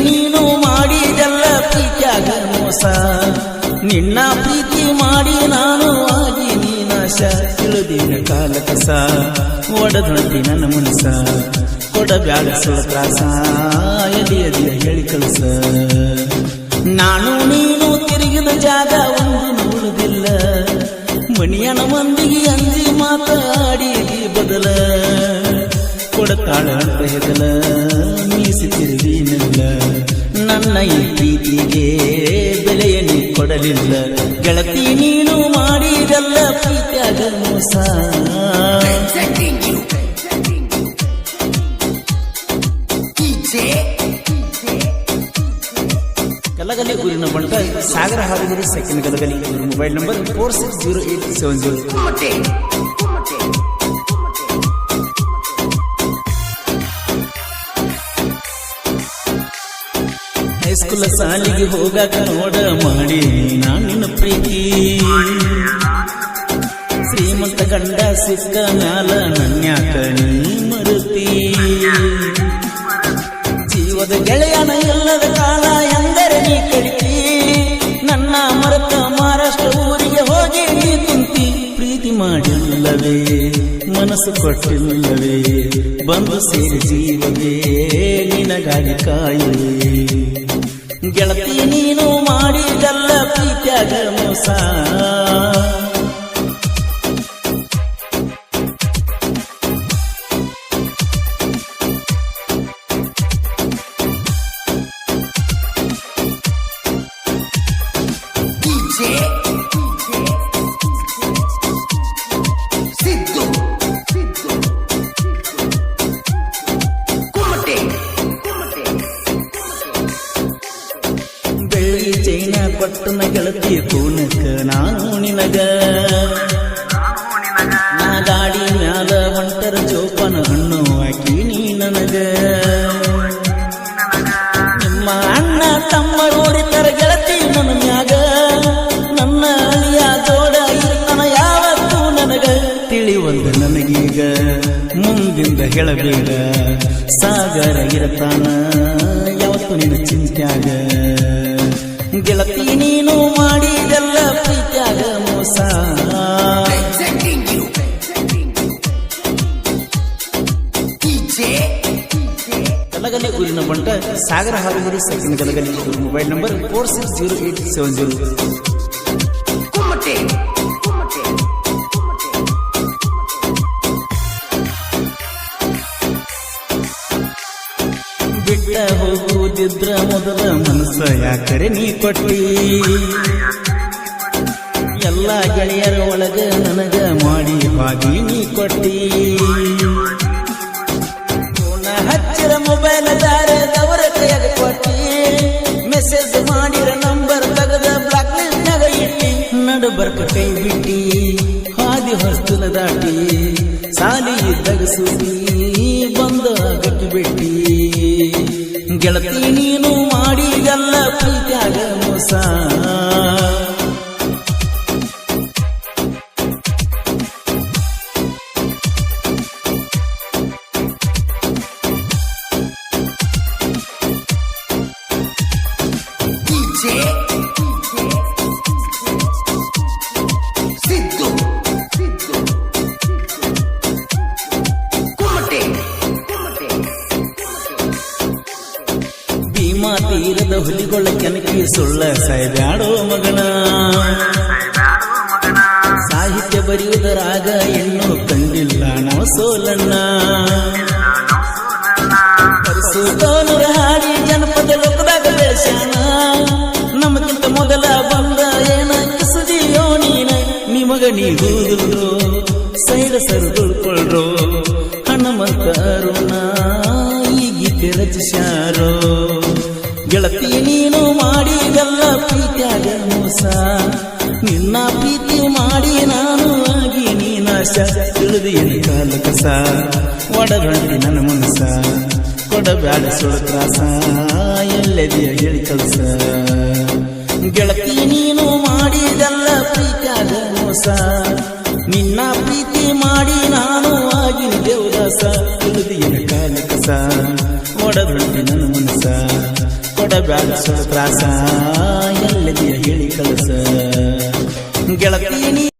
ನೀನು ಮಾಡಿದೆಲ್ಲ ಪ್ರೀತಿಯಾಗ ಮೋಸ ನಿನ್ನ ಪ್ರೀತಿ ಮಾಡಿ ನಾನು ಆಗಿ ನೀನಾಶ ತಿಳಿದಿನ ಕಾಲ ಕಸ ಒಡದೊಡ್ಡಿ ನನ್ನ ಮನಸ ಕೊಡಬ್ಯಾಡ ಸುಳ ತ್ರಾಸ ಎದಿಯ ಹೇಳಿ ಕಳಸ ನಾನು ನೀನು ತಿರುಗಿದ ಜಾಗ ಒಂದು ಉಳಿದಿಲ್ಲ ಮಣಿಯನ ಮಂದಿಗೆ ಅಂಜಿ ಮಾತಾಡಿದಿ ಬದಲ ಕೊಡತಾಳ ಅಂತ ಹೆದಲ ಮೀಸಿ ತಿರುವಿನಿಲ್ಲ ನನ್ನ ಈ ಪ್ರೀತಿಗೆ ಬೆಲೆಯನ್ನು ಕೊಡಲಿಲ್ಲ ಗೆಳತಿ ನೀನು ಮಾಡಿದೆಲ್ಲ ಪ್ರೀತಿಯಾಗ ಮೋಸ ಗಲಗಲಿ ಊರಿನ ಬಂಟ ಸಾಗರ ಹಾದಿಗುರಿ ಸೆಕೆಂಡ್ ಗಲಗಲಿ ಇವರು ಮೊಬೈಲ್ ನಂಬರ್ 460870 ಹೈಸ್ಕೂಲ್ ಸಾಲಿಗೆ ಹೋಗಾಕ ನೋಡ ಮಾಡಿ ನಿನ್ನ ಪ್ರೀತಿ ಶ್ರೀಮಂತ ಗಂಡ ಸಿಕ್ಕ ಮ್ಯಾಲ ನನ್ಯಾಕ ನೀ ಮರುತಿ ಜೀವದ ಗೆಳೆಯನ ಎಲ್ಲದ ಕಾಲ ಎಂದರೆ ನೀ ಕಡಿತಿ ನನ್ನ ಮರತ ಮಹಾರಾಷ್ಟ್ರ ಊರಿಗೆ ಹೋಗಿ ನೀ ಕುಂತಿ ಪ್ರೀತಿ ಮಾಡಿಲ್ಲವೇ ಮನಸ್ಸು ಕೊಟ್ಟಿಲ್ಲವೇ ಬಂದು ಸೇರಿ ಜೀವವೇ ನಿನಗಾಗಿ ಕಾಯುವೆ ಗೆಳತಿ ನೀನು ಮಾಡಿದೆಲ್ಲ ಪ್ರೀತಿಯಾಗ ಮೋಸ ಚೈನ ಕೊಟ್ಟನ ಗೆಳತಿ ಕೂನಕ ನಾನು ನಿನಗ ನಾ ಗಾಡಿ ಮ್ಯಾಲ ಹೊಂಟರ ಜೋಪನ ಹಣ್ಣು ಹಾಕಿ ನೀ ನನಗ ನಿಮ್ಮ ಅಣ್ಣ ತಮ್ಮ ನೋಡಿತರ ಗೆಳತಿ ನನ್ನ ಮ್ಯಾಗ ನನ್ನ ಅಳಿಯ ಜೋಡ ಇರ್ತನ ಯಾವತ್ತೂ ನನಗ ತಿಳಿವಲ್ದ ನನಗೀಗ ಮುಂದಿಂದ ಹೇಳಬೇಡ ಸಾಗರ ಇರತಾನ ಯಾವತ್ತು ನಿನ್ನ ಚಿಂತ್ಯಾಗ ಗೆಳತಿ ನೀನು ಮಾಡಿದೆಲ್ಲ ಪ್ರೀತಿಯಾಗ ಮೋಸ ಗಲಗಲಿ ಊರಿನ ಬಂಟ ಸಾಗರ ಹಾದಿಗುರಿ ಸೆಕೆಂಡ್ ಗಲಗಲಿ ಮೊಬೈಲ್ ನಂಬರ್ 460870 ಬಿಟ್ಟ ಹೋಗುವುದಿದ್ರ ಮೊದಲ ಮನಸ್ಸ ಯಾಕರೆ ನೀ ಕೊಟ್ಟಿ ಎಲ್ಲ ಗೆಳೆಯರ ಒಳಗ ನನಗ ಮಾಡಿ ಹಾಗೆ ನೀ ಕೊಟ್ಟಿ ಫೋನ ಹಚ್ಚಿರ ಮೊಬೈಲ್ ದಾರದವರ ಕೈಯಾಗ ಕೊಟ್ಟಿ ಮೆಸೇಜ್ ಮಾಡಿರ ನಂಬರ್ ತೆಗೆದ ಬ್ಲಾಕ್ ಲಿಸ್ಟ್ನಾಗ ಇಟ್ಟಿ ನಡುಬರ್ಕ ಕೈ ಬಿಟ್ಟಿ ಹಾದಿ ಹೊಸ್ತಲ ದಾಟಿ ಸಾಲಿ ಇದ್ದಾಗ ಸುದ್ದಿ ಬಂದ ಗಟ್ಟಿ ಬಿಟ್ಟಿ ಗೆಳತಿ ನೀನು ಮಾಡಿದೆಲ್ಲ ಪ್ರೀತಿಯಾಗ ಮೋಸ ತೀರದ ಹುಲಿಗೊಳ್ಳ ಕೆನಕಿ ಸುಳ್ಳ ಸಾಯ್ಬ್ಯಾಡೋ ಮಗನ ಸಾಹಿತ್ಯ ಬರೆಯುವುದರಾಗ ಇನ್ನೂ ಕಂಡಿಲ್ಲ ನಾವು ಸೋಲನ್ನ ಪರಿಸುತ್ತೋನರ ಹಾಡಿ ಜನಪದ ಲೋಕದಾಗ ಬೆಳೆಸ್ಯಾನ ನಮಗಿಂತ ಮೊದಲ ಬಂದ ಏನ ಕಿಸದಿಯೋ ನೀನ ನಿಮಗ ನೀಗುವುದಿಲ್ರೋ ಸೈಡ ಸರಿದುಳ್ಕೊಳ್ರೋ ಹನುಮಂತ ಅರುಣ ಈ ಗೀತೆ ರಚಿಸ್ಯಾರೋ ಗೆಳತಿ ನೀನು ಮಾಡಿದೆಲ್ಲ ಪ್ರೀತಿಯಾಗ ಮೋಸ ನಿನ್ನ ಪ್ರೀತಿ ಮಾಡಿ ನಾನು ಆಗಿ ನೀನಾಶ ತಿಳಿದಿಯನಿ ಕಾಲ ಕಸ ಒಡಗಂಟಿ ನನ್ನ ಮನಸ ಕೊಡಬ್ಯಾಡ ಸುಳ ತ್ರಾಸ ಎಲ್ಲೆದೆಯ ಹೇಳಿ ಕಲಸ ಗೆಳತಿ ನೀನು ಮಾಡಿದೆಲ್ಲ ಪ್ರೀತಿಯಾಗ ಮೋಸ ನಿನ್ನ ಪ್ರೀತಿ ಮಾಡಿ ನಾನು ಆಗಿ ದೇವದಾಸ ತಿಳಿದಿಯನಿ ಕಾಲ ಕಸ ಒಡಗಂಟಿ ನನ್ನ ಮನಸ ಬ್ಯಾಡ ತ್ರಾಸ ಎಲ್ಲಿದೆಯ ಹೇಳಿ ಕಲಸ ಗೆಳತೀನಿ